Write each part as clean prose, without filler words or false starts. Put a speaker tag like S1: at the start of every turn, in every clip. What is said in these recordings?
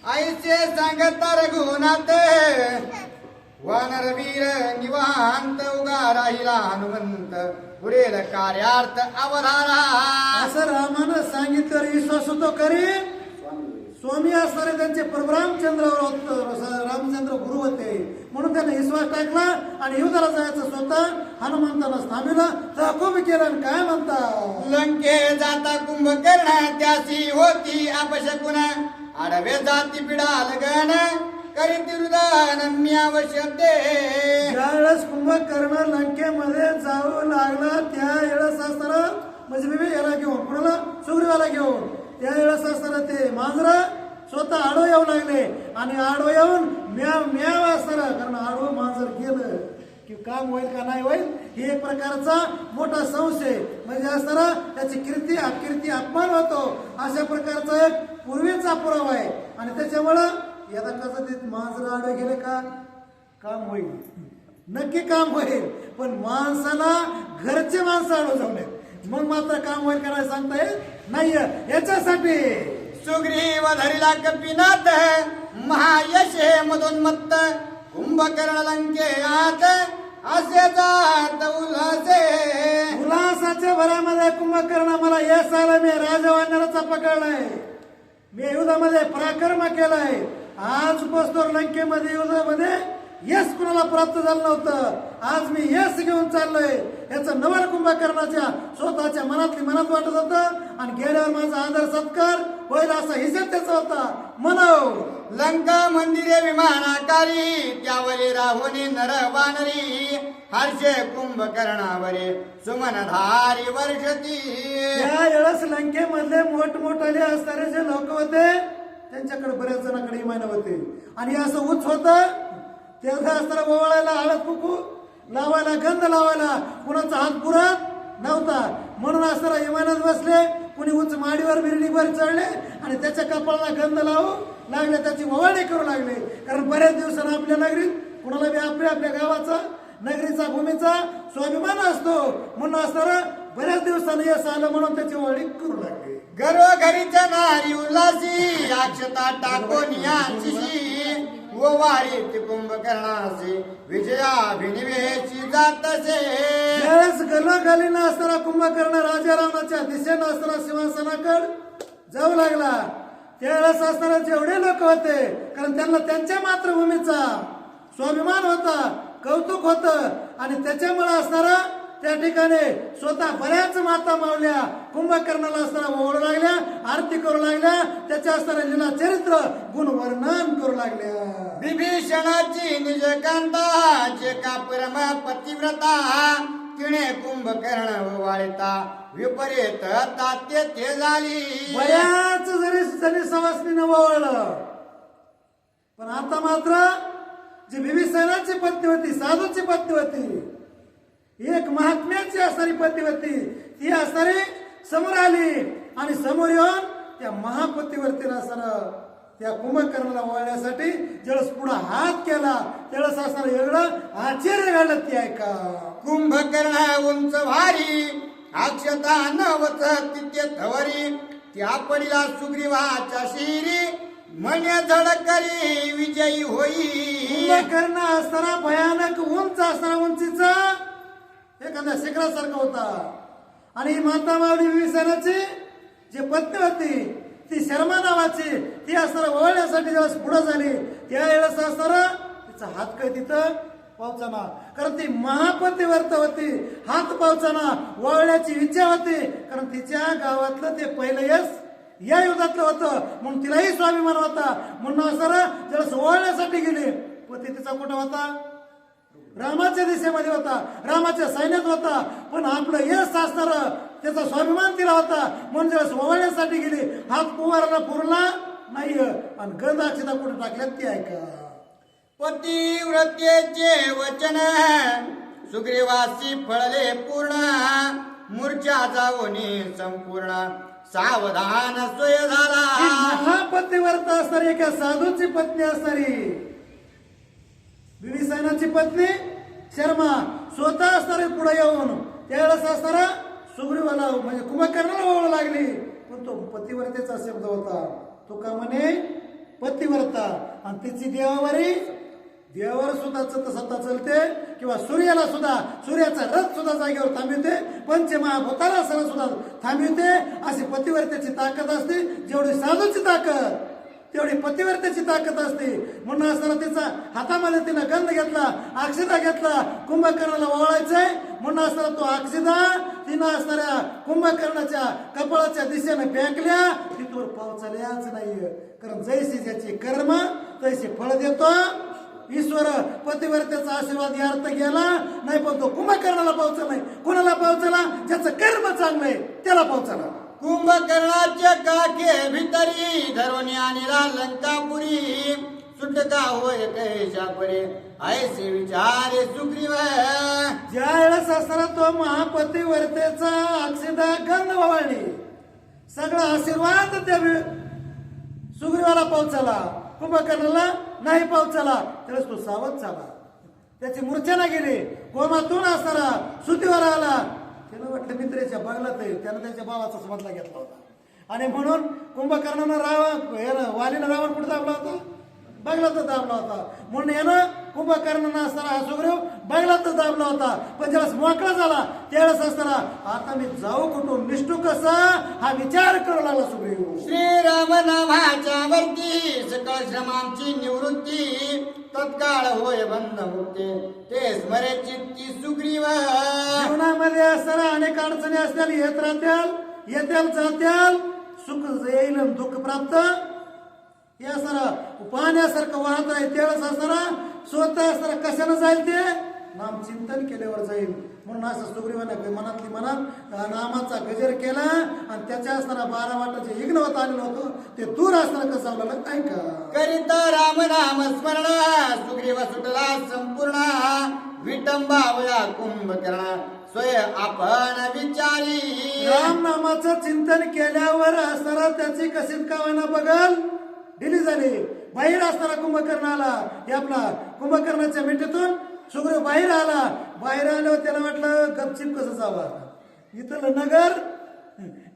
S1: आईचे सांगत रघुनाथ वानरवीर निवांत उगा राहिला हनुमंत पुढील कार्यार्थ अवधारा.
S2: असं रामानं सांगितलं विश्वास होतो करी स्वामी असणारे त्यांचे रामचंद्रावर होत रामचंद्र गुरु होते म्हणून त्याने विश्वास टाकला आणि युद्धाला जायचं स्वतः हनुमंतानं थांबविलं तहकूब केलं आणि काय म्हणता
S1: लंके जाता कुंभकर्ण त्यासी होती अपशकुन आडवे जाती पिढा लगन करीत रुदन म्यावशते.
S2: ज्यावेळेस कुंभकर्ण लंकेमध्ये जाऊ लागला त्यावेळेस असताना म्हणजे मी याला घेऊन कुणाला सुग्रीवाला घेऊन त्यावेळेस असताना ते मांजर स्वतः आडो येऊ लागले आणि आडो येऊन म्याव म्याव असताना कारण आडवं मांजर गेलं की काम होईल का नाही होईल ही एक प्रकारचा मोठा संशय म्हणजे असताना त्याची कीर्ती अकीर्ती अपमान होतो अशा प्रकारचा एक पूर्वीचा पुरावा आहे आणि त्याच्यामुळं यदा कसं ते मांजर आडवे गेले का काम होईल नक्की काम होईल पण माणसाला घरचे माणसं आडव जाऊ नये मग मात्र काम होईल का नाही सांगता येत नाही याच्यासाठी
S1: सुग्रीव धरिला कपिनाथ महायश हे मधोन्मत्त कुंभकर्ण लंकेयात असे जात उल्हासे.
S2: उल्हासाच्या भरामध्ये कुंभकर्ण मला यश आलं मी राजवानराचा पकडलाय मी युद्धामध्ये पराक्रम केलाय आज पोचतो लंकेमध्ये युद्धामध्ये यश कुणाला प्राप्त झालं नव्हतं आज मी यश घेऊन चाललोय याचं नवल कुंभकर्णाच्या स्वतःच्या मनात वाटत होतं आणि गेल्यावर माझा आदर सत्कार होईल असा हिशेब त्याचा होता म्हणव
S1: लंका मंदिरे विमानाकारी त्यावरी राहुनी नर वानरी हर्षे कुंभकर्णावरे सुमनधारी वर्षती.
S2: त्यावेळेस लंकेमधले मोठमोठाले असणारे जे लोक होते त्यांच्याकडे बऱ्याच जणांकडे विमान होते आणि असं उच्च होतं तेव्हा असताना ओवाळायला हळद कुकू लावायला गंध लावायला कुणाचा हात पुरत नव्हता म्हणून असताना विमानात बसले कुणी उंच माडीवर बिल्डिंगवर चढले आणि त्याच्या कपाळाला गंध लावू लागले त्याची ओवाळणी करू लागले कारण बऱ्याच दिवसांना आपल्या नगरीत कुणाला बी आपल्या गावाचा नगरीचा भूमीचा स्वाभिमान असतो म्हणून असताना बऱ्याच दिवसांनी यश आलं म्हणून त्याची ओवाळणी करू लागले.
S1: घरोघरीच्या नारी उल्हासी अक्षता टाकून याची व वारीत कुंभकर्णाचे विजयाभिनिवेशी जातसे.
S2: त्यावेळेस गलोगलीनं असताना कुंभकर्ण राजा रावणाच्या दिशेनं असताना सिंहासनाकडे जाऊ लागला त्यावेळेस असताना जेवढे लोक होते कारण त्यांना त्यांच्या मातृभूमीचा स्वाभिमान होता कौतुक होतं आणि त्याच्यामुळे असणारा त्या ठिकाणी स्वतः बऱ्याच माता मावल्या कुंभकर्णाला असताना ओढू लागल्या आरती करू लागल्या त्याच्या असताना लीला चरित्र गुण वर्णन करू लागल्या.
S1: विभीषणाची निजकांता जे का परम पतिव्रता तिने कुंभकर्ण वाळता विपरीत तात्य ते झाली.
S2: बऱ्याच जरी सवासनीनं ओवाळलं पण आता मात्र जी विभीषणाची पत्नी होती साधूची पत्नी होती एक महात्म्याची असणारी पत्नी होती ती असणारी समोर आली आणि समोर येऊन त्या महापतीवरतीनं असणारं त्या कुंभकर्णाला वळण्यासाठी ज्यावेळेस पुढे हात केला त्यावेळेस असणारं वेगळं आश्चर्य घडलं ती ऐका.
S1: कुंभकर्ण उंच भारी अक्षता नवत तिथे थवरी त्या पडिला सुग्रीवाच्या शिरी म्हणे झडकरी विजयी होई.
S2: कुंभकर्ण असताना भयानक उंच असणारा उंचीचा एखाद्या शिखरासारखा होता आणि माता मावली विभीषणाची जी पत्नी होती ती शर्मा नावाची ती असताना ओवाळण्यासाठी जेव्हा पुढे झाली त्यावेळेस असताना तिचा हात काय तिथं पावसाना कारण ती महापतीव्रत होती हात पावसाना ओवाळण्याची इच्छा होती कारण तिच्या गावातलं ते पहिलं यश या युद्धातलं होतं म्हणून तिलाही स्वाभिमान होता म्हणून असताना ज्यावेळेस ओवाळण्यासाठी गेली पती तिचा कुठं होता रामाच्या दिशेमध्ये होता रामाच्या सैन्यात होता पण आपलं यश असणार त्याचा स्वाभिमान तिला होता म्हणून जेव्हा ओवाळण्यासाठी गेली हात पुवाराला पुरला नाही आणि गंध अक्षता कुठे टाकल्यात ती ऐका.
S1: पतिव्रतेचे वचन सुग्रीवासी फळले पूर्ण मूर्छा जावोनी संपूर्ण सावधान सोय झाला.
S2: महापतिव्रत असणारी एका साधूची पत्नी असणारी विभीषणाची पत्नी शर्मा स्वतः असणारे पुढे येऊन त्यावेळेस असणारा सुग्रीवाला म्हणजे कुंभकर्णाला ओळख लागली पण तो पतिव्रतेचा शब्द होता तो का म्हणे पतिव्रता आणि तिची देवावरी देवावर सुद्धा सत्ता चलते किंवा सूर्याला सुद्धा सूर्याचा रथ सुद्धा जागेवर थांबवते पंचमहाभूताला सरळ सुद्धा थांबवते अशी पतिव्रतेची ताकद असते जेवढी साधूची ताकद तेवढी पतिव्रतेची ताकद असते म्हणून असताना तिचा हातामध्ये तिनं गंध घेतला अक्षदा घेतला कुंभकर्णाला ओवाळायचंय म्हणून असताना तो अक्षदा तिनं असणाऱ्या कुंभकर्णाच्या कपाळाच्या दिशेने फेकल्या तिथवर पावसाल्याच नाहीये कारण जैसी ज्याची कर्म तैसे फळ देतो ईश्वर पतिव्रतेचा आशीर्वाद यार्थ गेला नाही पण तो कुंभकर्णाला पावचला नाही कोणाला पावचला ज्याचं कर्म चांगलंय त्याला पावचला
S1: कुंभकर्णाच्या काके भितरी धरून आणला लंकापुरी सुटका होय कैशा परे ऐसे विचारे सुग्रीव
S2: ज्या वेळेस असताना तो महापतिव्रतेचा अक्षदा गंध वळली सगळा आशीर्वाद त्या सुग्रीवाला पावचला कुंभकर्णाला नाही पावचला त्यावेळेस तो सावध झाला त्याची मूर्छना गेली कोमातून असताना सुतीवर आला त्याला वाटलं मित्रेच्या बगलात आहे त्यानं त्याच्या भावाचा समजला घेतला होता आणि म्हणून कुंभकर्णानं वालीनं रावण कुठे दाबला होता बगलातच दाबला होता म्हणून यानं कुंभकर्णानं असताना हा सुग्रीव बगलातच दाबला होता पण ज्यावेळेस मोकळा झाला त्यावेळेस असताना आता मी जाऊ कुठून निष्ठू कसा हा विचार करू लागला सुग्रीव
S1: श्रीराम नामाच्या वरती सकळ श्रमांची निवृत्ती तत्काळ होय बंध मुक्ती ते स्मरे चित्ती सुग्रीव
S2: जीवनामध्ये असताना अनेक अडचणी असतील येत राहत्याल येत्याल जात्याल सुख येईल आणि दुःख प्राप्त या असताना पाण्यासारखं वाहत आहे त्यावेळेस असताना स्वतः असताना कशानं जाईल ते नाम चिंतन केल्यावर जाईल म्हणून असं सुग्रीवाने मनातली मनात नामाचा गजर केला आणि त्याच्या असताना 12 वाटाचे यज्ञ होत आलेलं होतं ते दूर असताना कसं आवलं ऐका
S1: करीत राम नाम स्मरण सुग्रीव सुटला संपूर्ण विटंबावया कुंभकर्ण स्वय आपण विचारी
S2: राम नामाचं चिंतन केल्यावर असताना त्याची कशीत कावाना बघल दिली झाली बाहेर असताना कुंभकर्णाला हे आपला कुंभकर्णाच्या मिठीतून सुग्रीव बाहेर आला बाहेर आल्यावर त्याला वाटलं गपचिप कसं जावं इथलं नगर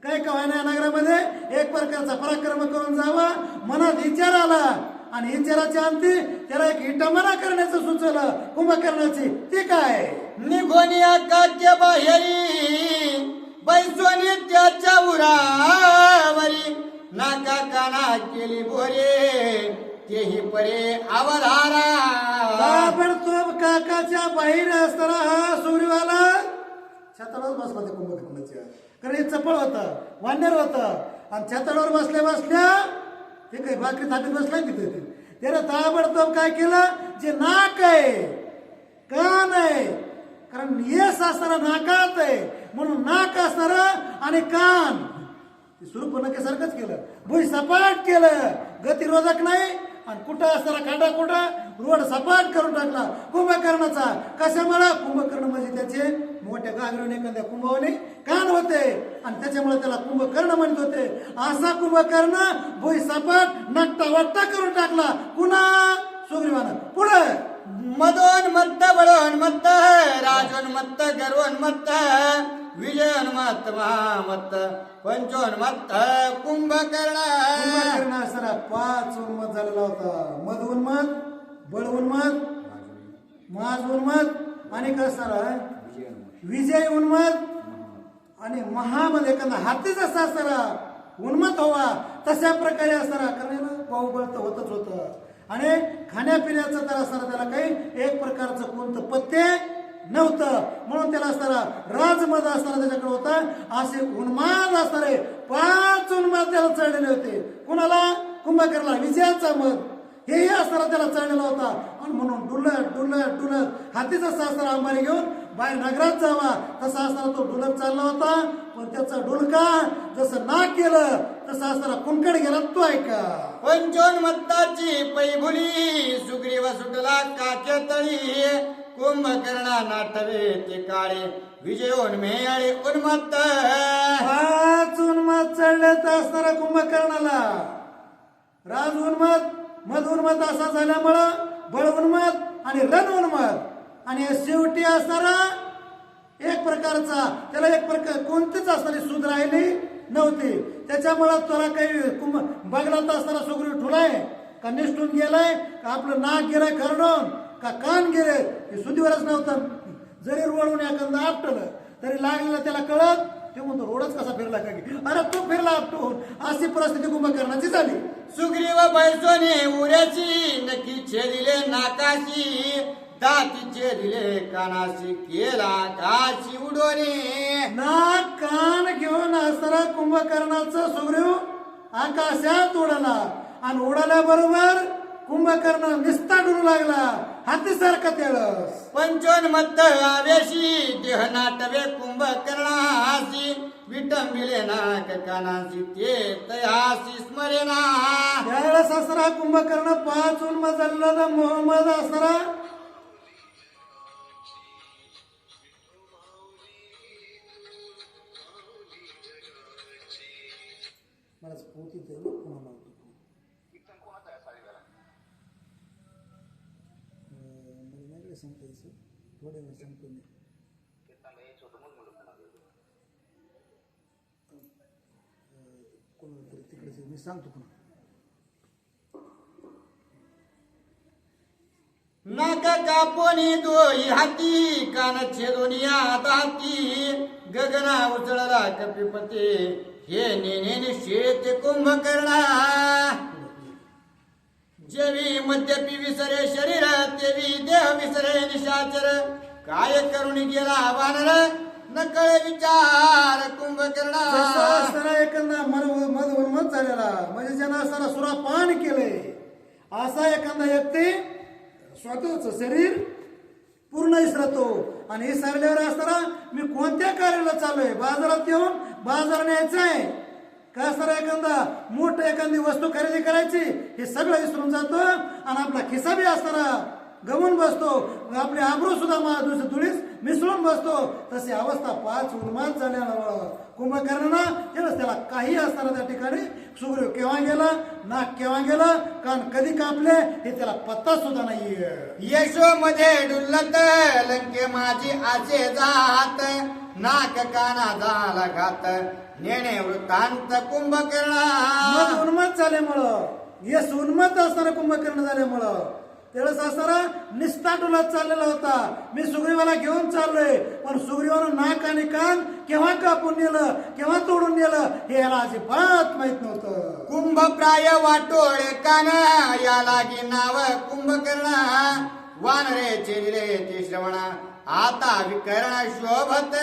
S2: काय कवायना नगरामध्ये एक प्रकारचा पराक्रम करून जावा मनात विचार आला आणि विचाराच्या अंती त्याला एक विटंबना करण्याचं सुचवलं कुंभकर्णाची ते काय
S1: निघोनी आकाच्या बाहेरी बैसोनी त्याच्या उरावरी नाका काना केली बोरे तेही परे अवधारा
S2: ताबडतोब काकाच्या बाहेर असताना हा सुग्रीवाला छतावर बसला त्या कुंभकर्णाच्या कारण हे चपळ होतं वानर होतं आणि छतावर बसल्या बसल्या ते काही बाकी थापीत बसलाय तिथे त्यानं ताबडतोब काय केलं जे नाक आहे कान आहे कारण येस असणारा नाकात आहे म्हणून नाक असणार आणि कान स्वरूप नक्यासारखंच केलं भुई सपाट केलं गतिरोधक नाही आणि कुठं असताना खांडा कुठा रोड सपाट करून टाकला कुंभकर्णाचा कशामुळे कुंभकर्ण म्हणजे त्याचे मोठ्या गागरीने एखाद्या कुंभावने कान होते आणि त्याच्यामुळे त्याला कुंभकर्ण म्हणत होते असा कुंभकर्ण भुई सपाट नकटा वट्टा करून टाकला पुन्हा सुग्रीवानं पुढे
S1: मदोन्मत्त बळोन्मत्त राजोन्मत्त गर्वोन्मत्त विजयोन्मत्त महामत्त पंचोन्मत्त कुंभकर्ण
S2: असताना 5 उन्मत झालेला होता मद उन्मत बळ उन्मत माज उन्मत आणि कसं विजय उन्मत आणि महामध्ये एखादा हातीच असा असताना उन्मत हवा तशा प्रकारे असताना कारण पाऊबळ तर होतच होतं आणि खाण्यापिण्याचं तर असताना त्याला काही एक प्रकारचं कोणतं पत्ते नव्हतं म्हणून त्याला असताना राजमद असताना त्याच्याकडे होता असे उन्माद असणारे 5 उन्माद त्याला चढलेले होते कुणाला कुंभकर्णाला विजयाचा मध हेही असताना त्याला चढलेला होता आणि म्हणून डुलत हातीचा असताना अंबारी घेऊन बाहेर नगरात जावा तसा असताना तो डुलत चालला होता पण त्याचा डुलका जसं नाक केलं तसं असताना कुंकड गेला तो ऐका
S1: पंचोन्मत्ताची पैभुली सुग्रीव सुटला काच्या तळी कुंभकर्णा नाटवे ते काळे विजयोन्मेळे उन्मत्त
S2: 5 उन्मत चढलेत असणारा कुंभकर्णाला राज उन्मत मध उन्मत असा झाल्यामुळं बळ उन्मत आणि रण उन्मत आणि शेवटी असणारा एक प्रकारचा त्याला एक प्रकार कोणतीच असणारी सूद राहिली नव्हती त्याच्यामुळं त्याला काही बगलात असताना सुग्रीव ठुलाय का निष्ठून गेलाय का आपलं नाक गेलंय खरडून का कान गेले हे सुधीवरच नव्हतं. जरी रोडून एखादं आपटलं तरी लागलेलं त्याला कळत ते म्हणतो रोडच कसा फिरला का की अरे तो फिरला आपटून. अशी परिस्थिती कुंभकर्णाची झाली.
S1: सुग्रीव बैसोने उऱ्याची नक्की छेदिले नाकाशी दाती छेदिले कानाशी केला काशी उडोने.
S2: नाक कान घेऊन असणारा कुंभकर्णाचा सुग्रीव आकाशात उडाला आणि उडाल्याबरोबर कुंभकर्ण निस्ता डुरू लागला हातीसारखा तेळस.
S1: पंचोन्मत्त आवेशी देह नाटवे कुंभकर्णासी विटंबिले नाक कानासी ते तयासी स्मरेना.
S2: त्यावेळेस असणारा कुंभकर्ण 5 उन्मजलेला मोहम्मद असणारा मला स्फूर्ती सांगता येईल थोड्या वेळ सांगतो मी. कोणाला तरी तिकडे मी सांगतो पुन्हा.
S1: नाक कापोनी दोई हाती कान छेदोनिया दाती गगना उचळला कपिपते हे नेने शेत कुंभकर्णा. जेवी मद्यपी विसरे शरीर तेवी देह विसरे निशाचर काय करून गेला वानर नकळे विचार कुंभकर्णा.
S2: असताना एखादा मध उन्मत झालेला म्हणजे ज्यांना असताना सुरापान केले असा एखादा व्यक्ती स्वतःच शरीर पूर्ण विसरतो. आणि हे सांगल्यावर असताना मी कोणत्या कार्याला चाललोय बाजारात येऊन बाजार न्यायचा आहे का असताना एखादा मोठ एखादी वस्तू खरेदी करायची हे सगळं विसरून जातो आणि आपला खिसा बी असताना गमून बसतो. आपले आबरू सुद्धा धुळीस मिसळून बसतो. तशी अवस्था 5 उन्माद झाल्यामुळं कुंभकर्णाला त्याला काही असताना त्या ठिकाणी सुग्रीव केव्हा गेला नाक केव्हा गेला कान कधी कापले हे त्याला पत्ता सुद्धा नाहीये.
S1: यशो मध्ये डुल्लत लंके माझी आचे जात नाक काना झाला घात नेणे वृत्तांत कुंभकर्णा.
S2: उन्मत झाल्यामुळं यश उन्मत असणारा कुंभकर्ण झाल्यामुळं त्यावेळेस असणारा निस्ता डुलत चाललेला होता. मी सुग्रीवाला घेऊन चाललोय पण सुग्रीवानं नाक आणि कान केव्हा कापून नेलं केव्हा तोडून नेलं हे याला अजिबात माहित नव्हतं.
S1: कुंभप्राय वाटोळे कान या लागी नाव कुंभकर्णा वानरे चेरिले ते श्रवणा आता विकर्ण शोभत.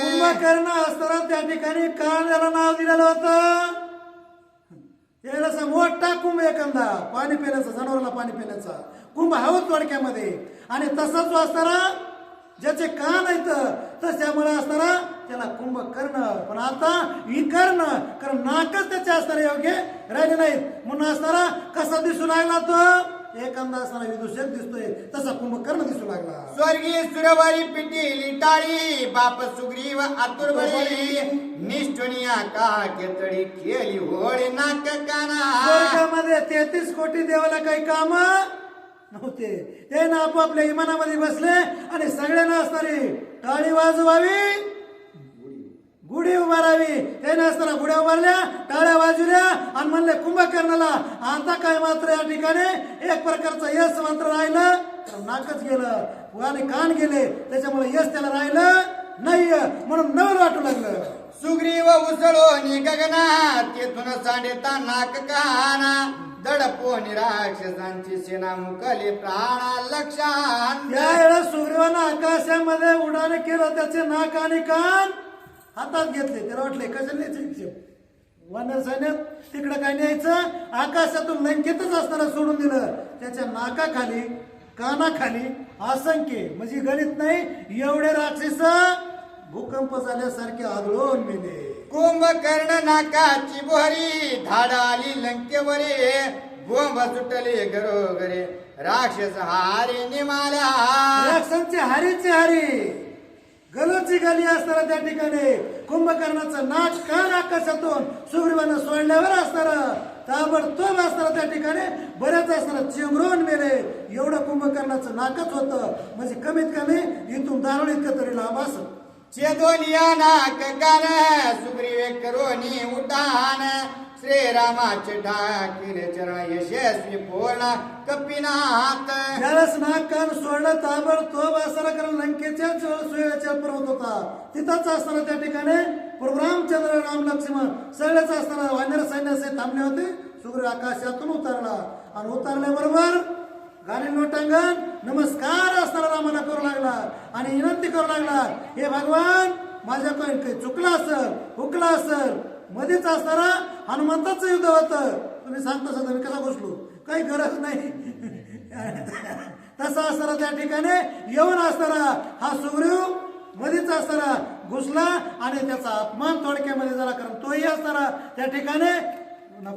S2: कुंभकर्ण असताना त्या ठिकाणी कान याला नाव दिलेलं होतं. त्यावेळेस मोठा कुंभ एखादा पाणी पिण्याचा जनावराला पाणी पिण्याचा कुंभ हवं थोडक्यामध्ये आणि तसाच जो असताना ज्याचे कान आहेत तशामुळे असताना त्याला कुंभकर्ण. पण आता विकर्ण कारण नाकच त्याचे असणारे योग्य राहिले नाहीत म्हणून असताना कसा दिसू लागला तो एखादा असताना विदूषक दिसतोय तसा कुंभकर्ण दिसू लागला.
S1: स्वर्गीय सुरवारी पिटीली टाळी बाप सुग्रीव आतुरबळी निष्ठुनिया का केतडी केली होळी नाक काना.
S2: स्वर्गामध्ये 33 कोटी देवाला काही काम नव्हते. ते ना आपापल्या इमानामध्ये बसले आणि सगळ्यांना असणारी टाळी वाजवावी गुढी उभारावी. ते असताना गुढ्या उभारल्या टाळ्या वाजवल्या आणि म्हणले कुंभकर्णाला आता काय मात्र या ठिकाणी एक प्रकारचं यश मात्र राहिलं तर नाकच गेलं आणि कान गेले त्याच्यामुळे यश त्याला राहिलं नाही म्हणून नवल वाटू लागलं.
S1: सुग्रीव उसळो गगना तेथून सांडेता नाक काना दडपोनी राक्षसांची सेना मुकली प्राणा लक्षात.
S2: त्यावेळेस सुग्रीवानं आकाशामध्ये उड्डाण केलं त्याचे नाक आणि कान हातात घेतले. त्याला वाटले कशाला न्यायचे वानर सैन्यात तिकडं काय न्यायचं आकाशातून लंकेतच असताना सोडून दिलं. त्याच्या नाकाखाली कानाखाली असंख्य म्हणजे गणित नाही एवढे राक्षस भूकंप झाल्यासारखे आदळून मेले.
S1: कुंभकर्ण नाकाची बोहरी धाड आली लंकेवरे बोंब सुटले घरोघरे राक्षस हारी निमाल्या.
S2: राक्षसांचे हारीचे हारी गलोची गली असताना त्या ठिकाणी कुंभकर्णाचं नाक कान आकाशातून सुग्रीवानं सोडल्यावर असताना ताबडतोब असताना त्या ठिकाणी बऱ्याच असताना चिंगरून मेले. एवढं कुंभकर्णाचं नाकच होतं म्हणजे कमीत कमी इथून दारुण इतकं तरी लांब असत.
S1: छेदोनिया नाक कान सुग्रीवे करोनी उठान श्रीरामाचे ठाकीर चरण यशस्वी पूर्ण कपिनाथ.
S2: ज्यावेळेस नाक कान सोडलं ताबडतोब असताना कारण लंकेच्या सुयोगाच्या पर्वत होता तिथंच असताना त्या ठिकाणी प्रभू रामचंद्र राम लक्ष्मण सगळेच असताना वानर सैन्याचे थांबले होते. सुग्रीव आकाशातून उतरला आणि उतरल्याबरोबर गाणी लोटांगण नमस्कार असताना रामाला करू लागला आणि विनंती करू लागला, हे भगवान माझ्याकडून काही चुकलं असेल हुकलं असेल. मध्येच असताना हनुमंताचं युद्ध होतं. तुम्ही सांगता सांगता मी कसा घुसलो, काही गरज नाही. तसा असताना त्या ठिकाणी येऊन असताना हा सुग्रीव मध्येच असताना घुसला आणि त्याचा अपमान थोडक्यामध्ये झाला. कारण तोही असताना त्या ठिकाणी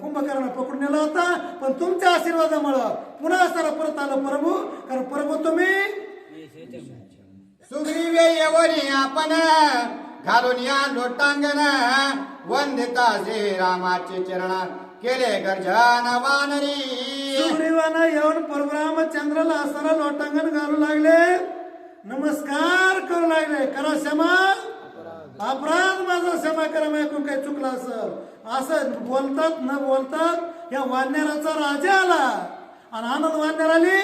S2: कुंभकर्ण पकडून नेला होता. पण तुमच्या आशीर्वादामुळं पुन्हा असताना परत आलं प्रभू. कारण प्रभू तुम्ही
S1: सुग्रीवे येवरी आपण घालून या लोटांगण वंदिता श्रीरामाचे चरण केले गर्जन वानरी.
S2: सुग्रीवानं येऊन परशुरामचंद्राला असताना लोटांगण घालू लागले, नमस्कार करू लागले. करा क्षमा, अपराध माझा क्षमा करा, माझ्याकडून काही चुकलं असं बोलतात न बोलतात या वानराचा राजा आला आणि आनंद वानर आली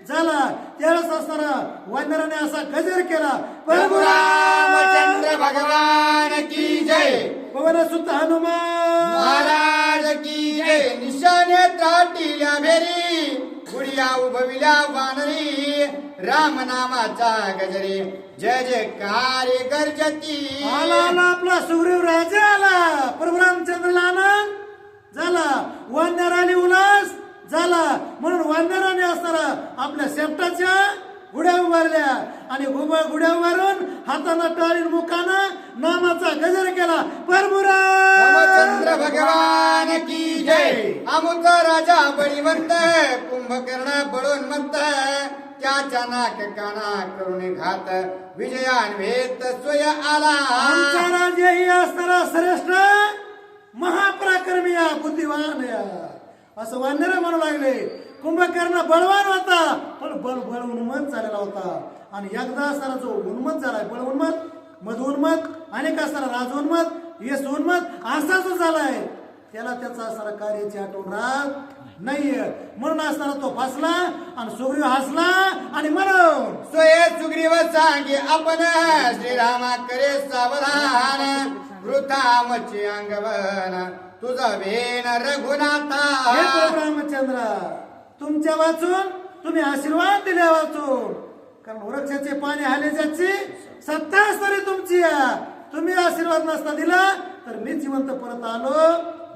S2: झाला. त्यावेळेस असताना वानराने असा गजर केला,
S1: प्रभू रामचंद्र भगवान की जय,
S2: पवन सुत हनुमान
S1: महाराज की जय. निशाने त्राटिल्या भेरी गुडिया उभविल्या वानरी, राम नामाचा गजरे जय जयकार गर्जती.
S2: आला आपला सुग्रीव राजा आला. प्रभू रामचंद्रला आनंद झाला, वानर आली उल्हास झाला. म्हणून वानराने असताना आपल्या शेपटाच्या गुड्या उभारल्या आणि गुड्या उभारून हातानं टाळी मुखानं नामाचा गजर केला, प्रभू
S1: रामचंद्र भगवान की जय. अमुक राजा बळीवंत कुंभकर्ण बळूनमंत, त्याच्या नाक काना करून घात विजयान्वेत स्वय आला.
S2: आमचा राजा ही असताना श्रेष्ठ महापराक्रमी या बुद्धिवान या असं वानर म्हणू लागले. कुंभकर्ण बळवान होता पण बळ उन्मत झालेला होता. आणि एकदा असताना जो उन्मत झालाय बळ उन्मत मध उन्मत अनेक असताना राज उन्मत यश उन्मत असा जो झालाय त्याला त्याचा असणारा कार्याची आठवण राहत नाहीये. म्हणून असताना तो फसला आणि सुग्रीव हसला आणि म्हणून
S1: सोये सुग्रीव सांगे आपण श्रीरामा करे सावधान, वृथामची अंगवन तुझा वेण रघुनाथा.
S2: हे प्रभू रामचंद्र तुमच्या वाचून तुम्ही आशीर्वाद दिले वाचून. कारण वृक्षाचे पाणी हालेच्याची सत्ता तरी तुमची आहे. तुम्ही आशीर्वाद नसता दिला तर मी जिवंत परत आलो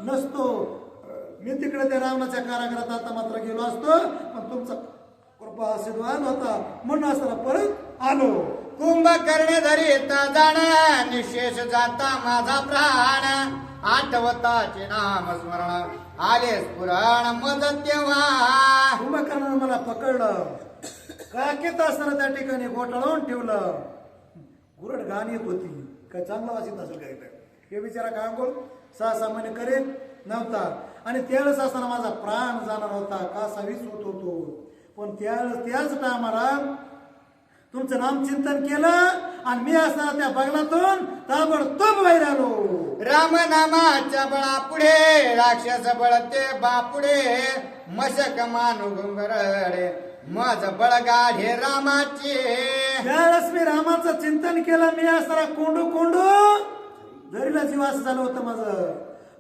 S2: नसतो. मी तिकडे त्या रावणाच्या कारागृहात आता मात्र गेलो असतो. पण तुमचा कृपा आशीर्वाद होता म्हणून असताना परत आलो.
S1: कुंभकर्ण धरीत जाण निशेष जाता माझा प्राण, आठवताचे नाम स्मरण आले स्फुरण मज तेव्हा.
S2: कुंभकर्णानं मला पकडलं, काकेत असताना त्या ठिकाणी गोटाळून ठेवलं. गुरड घाण येत होती, काय चांगला वाचित असेल काय हे बिचारा काय बोल सामान्य करीत नव्हता. आणि त्यावेळेस असताना माझा प्राण जाणार होता, कासावीस होत होतो. पण त्याच टायमाला तुमचं नाम चिंतन केलं आणि मी असताना त्या बगलातून ताबडतोब बाहेर आलो.
S1: राम नामाच्या बळा पुढे राक्षस बळते बापुढे, मशक मानू घुंगरडे माझ बळगाढे रामाचे.
S2: त्यावेळेस मी रामाचं चिंतन केलं. मी असताना कोंडू दरीला जीवास झालं होतं माझं.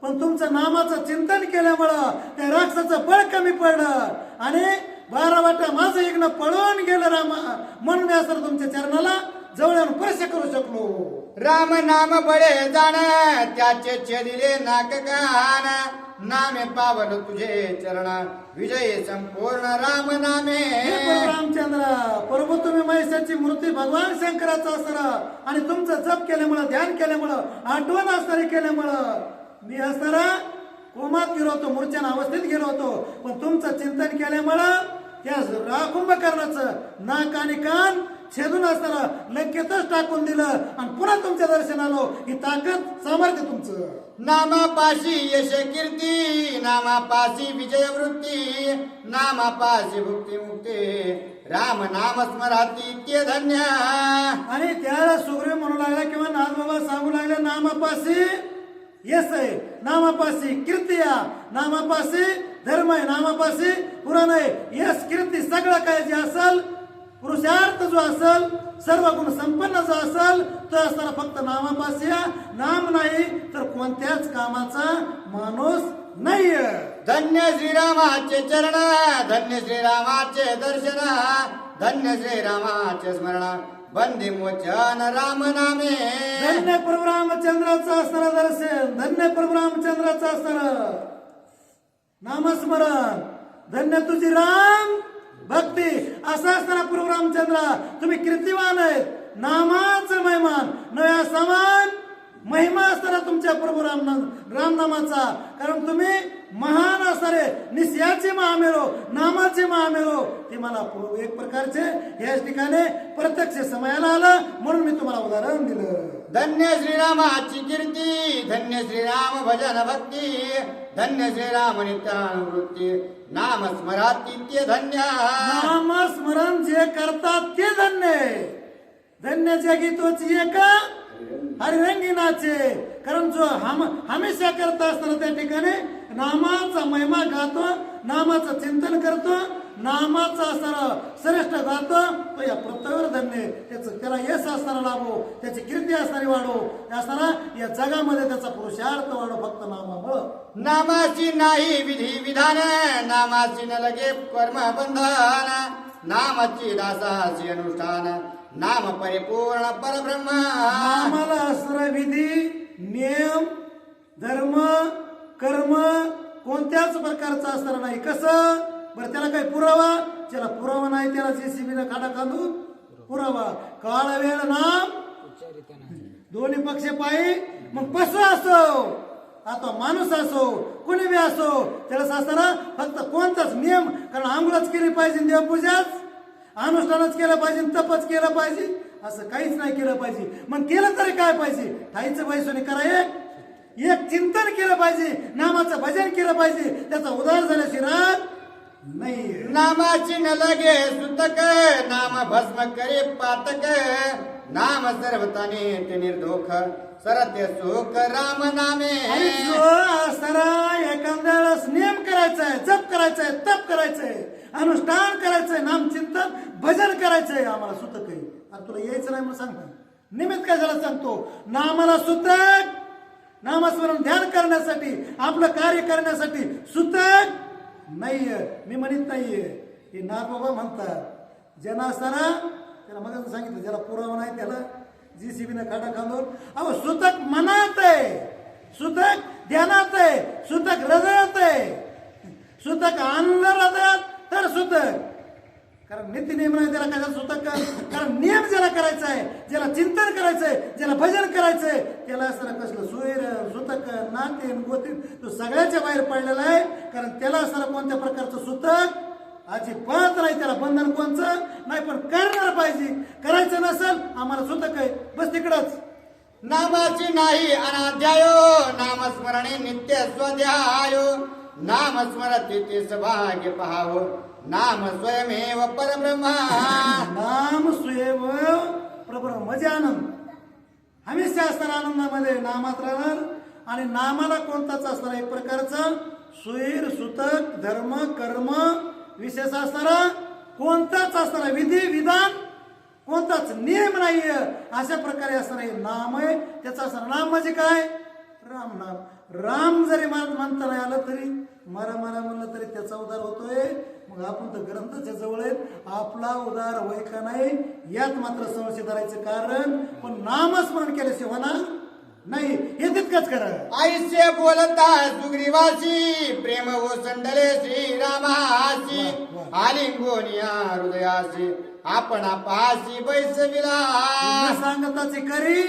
S2: पण तुमचं नामाचं चिंतन केल्यामुळं त्या राक्षसाचं बळ कमी पडलं आणि 12 वाटा माझं यज्ञ पळून गेलं रामा. म्हणून मी असं तुमच्या चरणाला जवळ येऊन स्पर्श करू शकलो.
S1: राम नाम बळे जाण त्याचे छेदिले नाक कान, नामे पावन तुझे चरण विजय संपूर्ण राम नामे.
S2: रामचंद्र प्रभू तुम्ही महिषाची मूर्ती भगवान शंकराचा असणार आणि तुमचं जप केल्यामुळं ध्यान केल्यामुळं आठवण असणारी केल्यामुळं मी असणारा कोमात गेलो होतो, मूर्छेन अवस्थेत गेलो होतो. पण तुमचं चिंतन केल्यामुळं त्या कुंभकर्णाचं नाक आणि कान छेदून असताना लंकेतच टाकून दिलं आणि पुन्हा तुमच्या दर्शनालो. ही ताकद सामर्थ्य तुमचं.
S1: नामापाशी यश कीर्ती, नामापाशी विजय वृत्ती, नामापाशी भुक्ती मुक्ती, राम नाम स्मराती ते धन्य.
S2: आणि त्याला सुग्रीव म्हणू लागला किंवा नाथ बाबा सांगू लागले नामापाशी यश आहे, नामापाशी कीर्ती या, नामापाशी धर्म आहे, नामापाशी पुराण आहे. यश कीर्ती सगळं काय जे असल, पुरुषार्थ जो असल, सर्व गुण संपन्न जो असल, तो असताना फक्त नामापाशी या. नाम नाही तर कोणत्याच कामाचा माणूस नाहीये.
S1: धन्य श्रीरामाचे चरण, धन्य श्रीरामाचे दर्शन, धन्य श्रीरामाचे स्मरण, बंदी मोचन राम नामे.
S2: धन्य प्रभू रामचंद्राचं असणारं दर्शन, धन्य प्रभू रामचंद्राचं असणारं नामस्मरण, धन्य तुझी राम भक्ती. असं असताना प्रभू रामचंद्रा तुम्ही कीर्तिवान आहेत, नामाचं महिमान नव्या समान महिमा असताना तुमच्या प्रभू रामनामाचा. कारण तुम्ही महान असणारे निस्याचे महामेरो, नामाचे महामेरो. ते मला एक प्रकारचे याच ठिकाणी प्रत्यक्ष समयाला आलं म्हणून मी तुम्हाला उदाहरण दिलं.
S1: धन्य श्रीरामाची कीर्ती, धन्य श्रीराम भजन भक्ती, धन्य श्रीराम नित्यानुवृत्ती, नाम स्मराती ते धन्य.
S2: नामस्मरण जे करतात ते धन्य. धन्य जगी तोची एक हरिरंगी नाचे. कारण जो हमेशा करत असताना त्या ठिकाणी नामाचा महिमा गातो, नामाचं चिंतन करतो, नामाचा असणारा श्रेष्ठ गातो, तो या पृथ्वीवर धन्य. त्याला यश असणारा लाभो, त्याची कीर्ती असणारी वाढो, असताना या जगामध्ये त्याचा पुरुषार्थ वाढो फक्त नामामुळं.
S1: नामाची नाही विधी विधान, नामाची न लगे कर्म बंधन, नामाची दासाची अनुष्ठान, नाम परिपूर्ण परब्रह्म.
S2: नामाला असणारा विधी, नियम, धर्म, कर्म कोणत्याच प्रकारचा असणार नाही. कसं बरं, त्याला काही पुरावा? ज्याला पुरावा नाही त्याला जेसीबीने खाडा खांदून पुरावा. काळ वेळ नाम दोन्ही पक्ष पायी. मग पशु असो आता माणूस असो, कुणी बी असो, त्याला असताना फक्त कोणताच नियम. कारण आंघोळच केली पाहिजे, देवपूजाच, अनुष्ठानच केलं पाहिजे, तपच केलं पाहिजे, असं काहीच नाही केलं पाहिजे. मग केलं तरी काय पाहिजे? ठाईचं पैसोने करा एक चिंतन केलं पाहिजे, नामाचं भजन केलं पाहिजे. त्याचा उदार झाल्याशिवाय नाही.
S1: नामाची न लगे सुतक, नाम भस्म करे पातक, नाम सर्वताने ते निर्धोख, सरते सुख राम नामे.
S2: आणि जो असणारा एखाद्या वेळेस नियम करायचा आहे, जप करायचा आहे, तप करायचंय, अनुष्ठान करायचंय, नाम चिंतन भजन करायचंय, आम्हाला सुतक आहे. आणि तुला यायचं नाही म्हणून सांगता निमित्त काय झालं सांगतो. नामाला सुतक, नामस्मरण ध्यान करण्यासाठी, आपलं कार्य करण्यासाठी सुतक नाहीये. मी म्हणत नाहीये, हे नागबाबा म्हणतात. ज्यांना असताना त्याला मग सांगितलं, ज्याला पुरावा नाही त्याला जीसीबीने खाडा खांदून. अहो सुतक मनात आहे, सुतक ध्यानात आहे, सुतक हृदयात आहे. सुतक आणलं हृदयात तर सुतक. कारण नीती नियम नाही त्याला काय सुतक. कारण नियम ज्याला करायचा आहे, ज्याला चिंतन करायचंय, ज्याला भजन करायचंय, त्याला असताना कसलं सोयर सुतक नाते गोती तो सगळ्याच्या बाहेर पडलेला आहे. कारण त्याला असताना कोणत्या प्रकारचं सुतक अजिबात नाही. त्याला बंधन कोणचं नाही, पण करणार पाहिजे. करायचं नसेल आम्हाला सुतक आहे, बस तिकडच.
S1: नामाची नाही अनाध्यायो, नामस्मरणे नित्य स्वाध्यायो, नाम स्मरते ते सभाग्य पहावो, नाम स्वयमेव परब्रह्म.
S2: नाम स्वयं परब्रह्म म्हणजे आनंद. हमेशा असताना आनंदामध्ये नामात राहणार. आणि नामाला कोणताच असणार एक प्रकारचा सुईर, सुतक, धर्म, कर्म विशेष असणारा कोणताच असणारा विधी विधान, कोणताच नियम नाहीये. अशा प्रकारे असणारे नाम आहे. त्याचा असणार नाम म्हणजे काय? राम नाम. राम जरी म्हणता नाही आलं तरी, मरा मरा म्हणलं तरी त्याचा उद्धार होतोय. मग आपण तर ग्रंथाच्या जवळ आहेत, आपला उद्धार होय का नाही यात मात्र संशय धरायचं. कारण पण नामस्मरण केल्याशिवाय होणार नाही, हे तितकंच करा.
S1: आयुष्य बोलता सुग्रीवासी, प्रेम ओसंडले श्रीरामासी, आलिंगोनिया हृदयासी, आपण पाशी बैसविला.
S2: न सांगताचे करी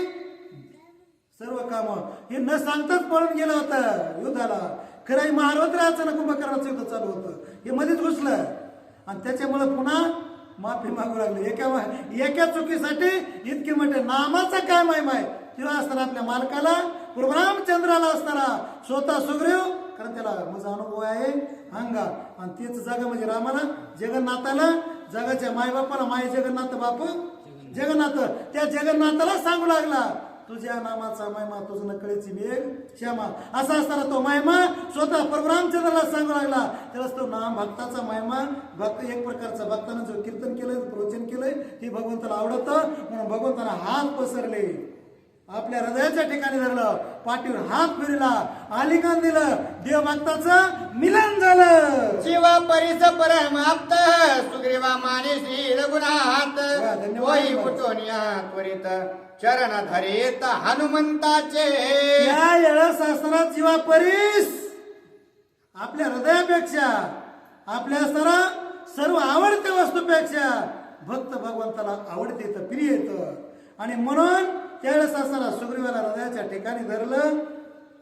S2: सर्व काम. हे न सांगताच पळून गेलं होतं युद्धाला. खरं महारवत्राचं ना कुंभकर्णाचं युद्ध चालू होतं, हे मध्येच घुसलं. आणि त्याच्यामुळे पुन्हा माफी मागू लागले. एका चुकीसाठी इतके मोठे नामाचा काय महिमा आहे. तेव्हा असताना आपल्या मालकाला प्रभू रामचंद्राला असताना स्वतः सुग्रीव, कारण त्याला माझा अनुभव आहे अंगा. आणि तेच जागा म्हणजे रामाला, जगन्नाथाला, जगाच्या मायबापाला, माय जगन्नाथ बापू जगन्नाथ, त्या जगन्नाथाला सांगू लागला तुझ्या नामाचा महिमा तुझ नकळीची मेघ श्यामा. असा असताना तो महिमा स्वतः परमरामचंद्राला सांगू लागला. त्यावेळेस तो नाम भक्ताचा महिमा भक्त एक प्रकारचा भक्तानं जो कीर्तन केलंय प्रवचन केलंय ते भगवंताला आवडतं म्हणून भगवंताला हात पसरले, आपल्या हृदयाच्या ठिकाणी धरलं, पाठीवर हात फिरला, आलिंगन दिलं, देवभक्ताचं मिलन झालं.
S1: शिवा परिस परमाप्त सुग्रीवा माने श्री रघुनाथ
S2: वा, धन्यवाद.
S1: होई कुटोनिया त्वरित चरण धरेत हनुमंताचे.
S2: या वेळेस असताना जीवा परीस आपल्या हृदयापेक्षा आपल्या असताना सर्व आवडत्या वस्तूपेक्षा भक्त भगवंताला आवडते तर प्रिय येतं. आणि म्हणून त्यावेळेस असताना सुग्रीवाला हृदयाच्या ठिकाणी धरलं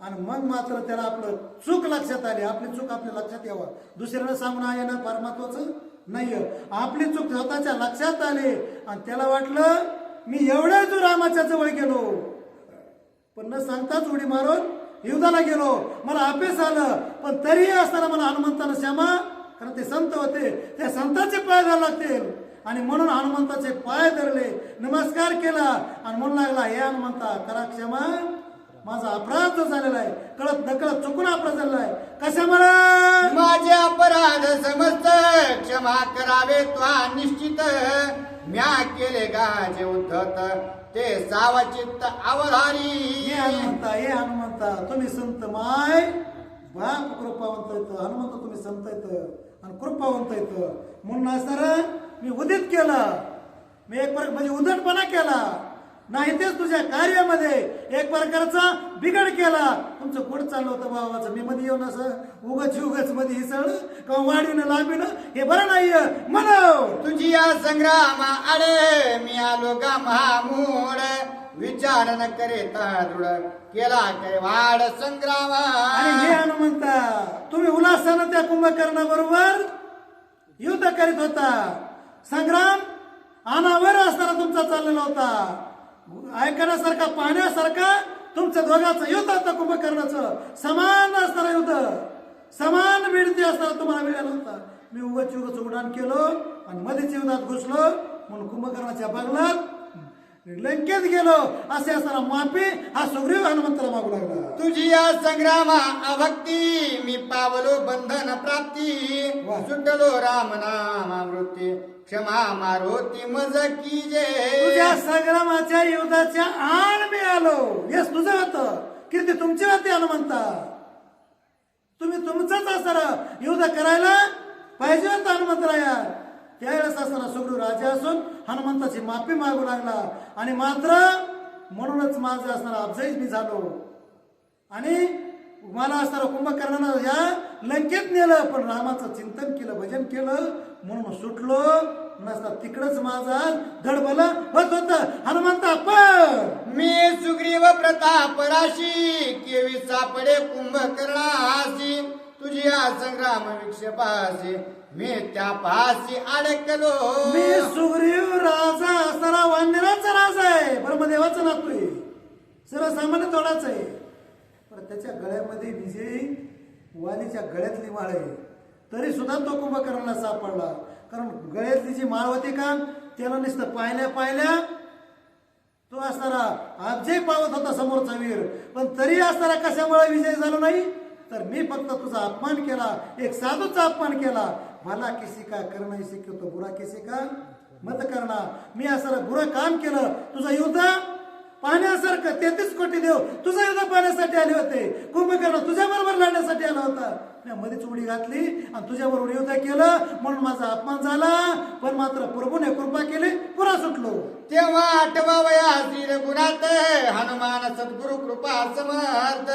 S2: आणि मग मात्र त्याला आपलं चूक लक्षात आली. आपली चूक आपल्या लक्षात यावं, दुसऱ्याला सांगून आहे ना फार महत्वाचं नाहीये. आपली चूक स्वतःच्या लक्षात आली आणि त्याला वाटलं मी एवढ्या जो रामाच्या जवळ गेलो पण न सांगताच उडी मारून युद्धाला गेलो, मला अपेस आलं, पण तरीही असताना मला हनुमंतानं श्यामा, कारण ते संत होते, त्या संतांचे पाय धरावे लागतील. आणि म्हणून हनुमंताचे पाय धरले, नमस्कार केला आणि म्हणू लागला हे हनुमंता करा क्षमा, माझा अपराध जो झालेला आहे, कळत नकळत चुकून अपराध झालेला आहे, कशामुळे
S1: माझे अपराध समस्त क्षमा करावे त्वा निश्चित. म्या केले गाजे उद्धत ते सावचित्त अवधारी.
S2: हे हनुमंता तुम्ही संत माय बाप कृपावंत येत, हनुमंत तुम्ही संत येत आणि कृपावंत येत. म्हणून असणार मी उदित केला, मी एक म्हणजे उद्धटपणा केला नाही, तेच तुझ्या कार्यामध्ये एक प्रकारचा बिघड केला. तुमचं पुढे चाललं होतं बाबाचं, मी मध्ये येऊन असं उगच मध्ये हिसळलं किंवा वाढीनं लांबीनं हे बरं नाहीये म्हणव.
S1: तुझी या संग्राम आडे मी आलो गा महामूड. विचार न करेता दृढ केला काय वाड संग्राम.
S2: आणि हे हनुमंता तुम्ही उल्हासानं त्या कुंभकर्णाबरोबर युद्ध करीत होता, संग्राम अनावर असताना तुमचा चाललेला होता, ऐकण्यासारखा पाहण्यासारखा तुमच्या दोघांचं युद्ध होतं. कुंभकर्णाचं समान असताना युद्ध, समान मिळती असताना तुम्हाला मिळाला होता. मी उगाच उड्डाण केलो आणि मध्येच युद्धात घुसलो म्हणून कुंभकर्णाच्या बंगल्यात लंकेत गेलो. असे असताना माफी हा सुग्रीव हनुमंताला मागू लागला.
S1: तुझी या संग्रामा अभक्ती मी पावलो बंधन प्राप्ती.
S2: वा.
S1: सुटलो राम नामावृत्ती क्षमा मारुती मज की जे.
S2: तुझ्या संग्रामाच्या युद्धाच्या आण मी आलो. यस तुझं होतं, कीर्ती तुमची होती हनुमंता. तुम्ही तुमचंच असणार युद्ध करायला पाहिजे होतं हनुमंतराया. त्यावेळेस असताना सुग्रीव राजा असून हनुमंताची माफी मागू लागला. आणि मात्र म्हणूनच माझं असणार अफजाईच मी झालो आणि मला असणार कुंभकर्णानं या लंकेत नेलं, पण रामाचं चिंतन केलं, भजन केलं म्हणून सुटलो नसता तिकडच माझा धडबल होत होत. हनुमंता पण
S1: मी सुग्रीव प्रताप राशी केवी सापडे कुंभकर्णासी. तुझी या संग्राम विक्षेपासी मी त्या पासी अडकलो.
S2: मी सुग्रीव राजा असणारा वानराचा राजा आहे, ब्रह्मदेवाचा नातू आहे, सर्वसामान्य तोडाच आहे. पण त्याच्या गळ्यामध्ये विजयी वालीच्या गळ्यातली माळ आहे, तरी सुद्धा तो कुंभकर्णाला सापडला. कारण गळ्यातली जी माळ होती का त्याला नुसतं पाहिल्या तो असणारा अजय पावत होता समोरचा वीर, पण तरी असणारा कशामुळे विजय झाला नाही, तर मी फक्त तुझा अपमान केला, एक साधूचा अपमान केला. भला किसी का करना शिकतो तो बुरा किसी का मत करना. मी असं बुरं काम केलं, तुझं युद्ध पाहण्यासारखं 33 कोटी देव तुझं युद्ध पाहण्यासाठी आले होते. कुंभकर्ण तुझ्या बरोबर लढण्यासाठी आला होता. मी मध्येच उडी घातली आणि तुझ्या बरोबर युद्ध केलं म्हणून माझा अपमान झाला. पण मात्र प्रभूने कृपा केली, पुरा सुटलो.
S1: तेव्हा आठवावया श्री रघुनाथ हनुमान सद्गुरु कृपा समर्थ.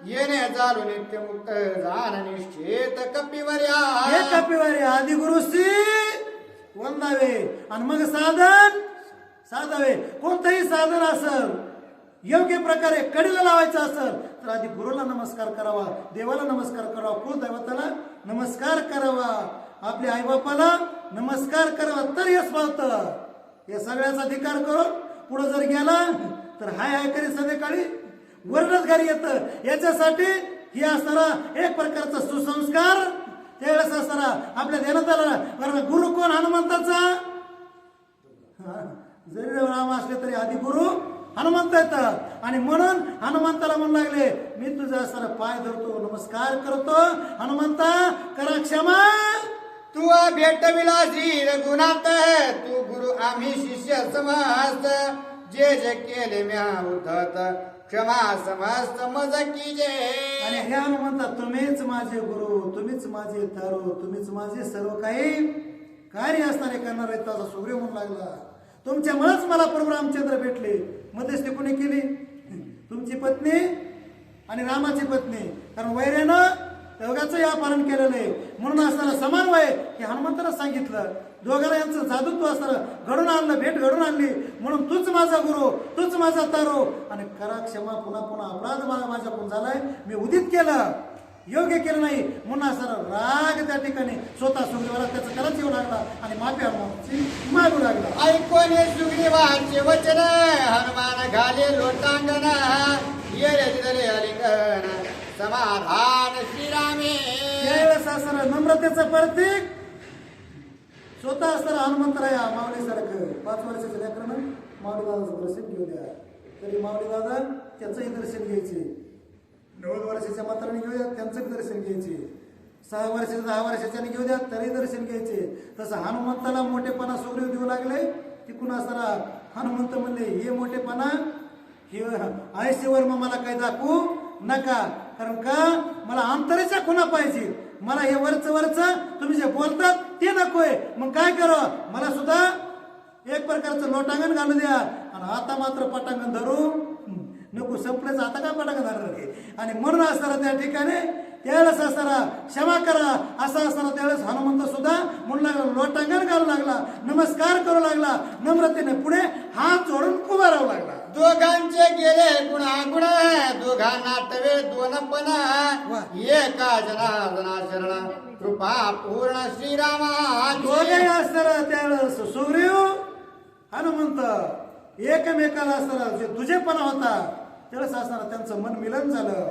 S1: येणे चालू नित्य मुक्त जाण निश्चित कपिवर्या.
S2: हे कपिवारी आदि गुरुश्री वंदावे आणि मग साधावे. कोणतंही साधन असेल योग्य प्रकारे कडीला लावायचं असेल तर आधी गुरुला नमस्कार करावा, देवाला नमस्कार करावा, कुलदैवताला नमस्कार करावा, आपल्या आईबापाला नमस्कार करावा, तर यश पावतं. या सगळ्याचा अधिकार करून पुढे जर गेला तर हाय करी संध्याकाळी वरच घरी येतं. याच्यासाठी ही असणारा एक प्रकारचा सुसंस्कार त्यावेळेस असणारा आपल्या ध्यानात आला. गुरु कोण हनुमंताचा, जरी राम असले तरी आधी गुरु हनुमंत येतं. आणि म्हणून हनुमंताला म्हणू लागले, मी तुझा सर पाय धरतो, नमस्कार करतो, हनुमंता करा क्षमा.
S1: तू भेटविलासी रघुनाथ, तू गुरु आम्ही शिष्य समस्त, जे जे केले म्या उद्धत, क्षमा समस्त मज कीजे.
S2: आणि हे हनुमंता तुम्हीच माझे गुरु, तुम्हीच माझे तारो, तुम्हीच माझे सर्व काही कार्य असणारे करणार आहेत. असा सुग्रीव म्हणू लागला. तुमच्यामुळेच मला प्रभू रामचंद्र भेटले. मध्यस्थी कोणी केली? तुमची पत्नी आणि रामाची पत्नी. कारण वैर्यानं दोघांचंही अपहरण केलेलं आहे. म्हणून असताना समान वय की हनुमंतानं सांगितलं, दोघांना यांचं जादूत्व असताना घडून आणलं, भेट घडून आणली. म्हणून तूच माझा गुरु, तूच माझा तारो, आणि करा क्षमा. पुन्हा पुन्हा अपराध माझ्याकडून झालाय, मी उदित केलं, योग्य केलं नाही. म्हणून असताना राग त्या ठिकाणी स्वतः सुग्रीवाला त्याचं त्यालाच येऊ लागला आणि माफी हनुमानची मागू लागला.
S1: ऐकोने सुग्रीवाचे वचन, हनुमान घाले लोटांगण, येरे दिले अलिंगन, समाधान श्रीरामे.
S2: त्यावेळेस असताना नम्रतेचं प्रतीक स्वतः असताना हनुमंतराय माऊलीसारखं 5 वर्षाचं लेकरं माऊली दादाचं दर्शन घेऊ द्या. तरी माऊली दादा त्याचंही दर्शन घ्यायचे. 90 वर्षाच्या मात्राने घेऊ द्या, त्यांचंही दर्शन घ्यायचे. 6 वर्षाच्या 10 वर्षाच्याने घेऊ द्या, तरी दर्शन घ्यायचे. तसं हनुमंताला मोठेपणा सुग्रीव देऊ लागले. तिकून असताना हनुमंत म्हणले, हे मोठेपणा हे आयसीवर मग मला काही दाखवू नका. कारण का मला अंतरेच्या खुणा पाहिजे. मला हे वरचं तुम्ही जे बोलतात ते नकोय. मग काय करा, मला सुद्धा एक प्रकारचं लोटांगण घालू द्या. आणि आता मात्र पटांगण धरू नको, संपल्याचं आता काय पटांगण धरणार. आणि म्हणून असताना त्या ठिकाणी त्यावेळेस असताना क्षमा करा असं असताना त्यावेळेस हनुमंत सुद्धा म्हणू लागला, लोटांगण घालू लागला, नमस्कार करू लागला, नम्रतेने पुढे हात जोडून उभा राहू लागला.
S1: दोघांचे गेले गुणागुण, दोघा नाटवे दोनपण, एका जनार्दना शरण, कृपा पूर्ण श्रीरामा.
S2: दोघे असताना त्यावेळेस सुग्रीव हनुमंत एकमेकाला असताना जे तुझेपणा होता त्यावेळेस असताना त्यांचं मन मिलन झालं,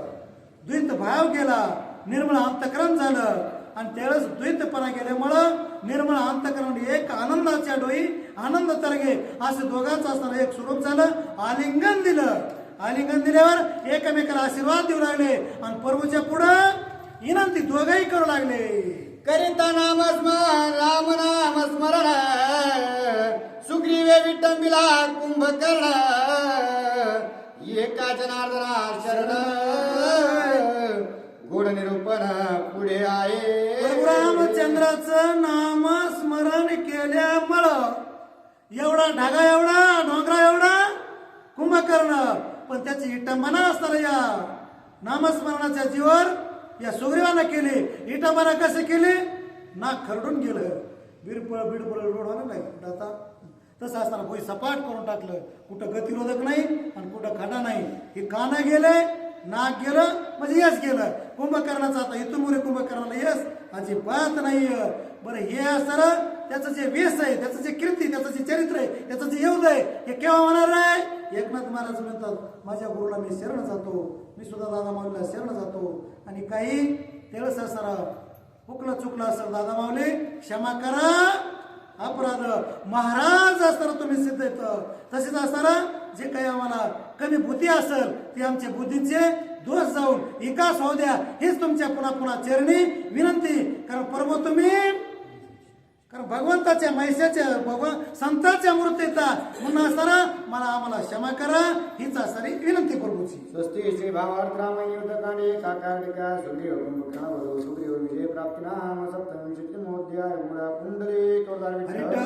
S2: द्वैत भाव गेला, निर्मळ अंतकरण झालं. आणि त्यावेळेस द्वैतपणा गेल्यामुळं निर्मळ अंतकरण एक आनंदाच्या डोई आनंद तरगे असं दोघांचं असताना एक स्वरूप झालं. आलिंगन दिलं. आलिंगन दिल्यावर एकमेकाला आशीर्वाद देऊ लागले आणि प्रभूच्या पुढं विनंती दोघंही करू लागले.
S1: करिता नामस्मरण राम नाम स्मरण, सुग्रीवे विटंबिला कुंभकर्ण, एका जनार्दना शरण, गुण निरूपण पुढे आहे.
S2: प्रभू रामचंद्राचं नाम स्मरण केल्यामुळं एवढा ढागा एवढा डोंगरा एवढा कुंभकर्ण, पण त्याची विटंबना असताना या नामस्मरणाच्या जीवर या सुग्रीवानं केली. विटंबना कशी केली? नाक खरडून गेलं, बिडपळ रोड नाही आता. तसं असताना कोणी सपाट करून टाकलं. कुठं गतिरोधक नाही आणि कुठं खडा नाही. हे कानं गेले, नाक गेलं म्हणजे यश गेलं. कुंभकर्णाचं आता इथून मुळे कुंभकर्णाला यश अजिबात नाही. बरं हे असताना त्याचं जे वेश आहे, त्याचं जे कीर्ती, त्याचं जे चरित्र आहे, त्याचं जे येऊद आहे, हे केव्हा होणार आहे? एकनाथ महाराज म्हणतात, माझ्या गुरुला मी शरण जातो, मी सुद्धा दादा माऊलीला शरण जातो. आणि काही त्यावेळेस असताना हुकलं चुकलं असेल दादा माऊली क्षमा करा, अपराध महाराज असताना तुम्ही सिद्ध येतं. तसेच असताना जे काही आम्हाला कमी बुद्धी असेल ते आमच्या बुद्धीचे दोष जाऊन विकास होऊ द्या, हेच तुमच्या पुन्हा पुन्हा चरणी विनंती. कारण प्रभू तुम्ही कारण भगवंताच्या महिषाच्या संतांच्या मूर्तीचा म्हणून असताना मला आम्हाला क्षमा करा, हीच असणारी विनंती प्रभूची.
S1: स्वस्ती श्री भावार्थ रामायण युद्धकांडे काकाडिका सुग्रीव कुंभकर्ण सुग्रीव विजय प्राप्ती नाम सप्तमी चित्तमोध्याय कुंडली
S2: हरिट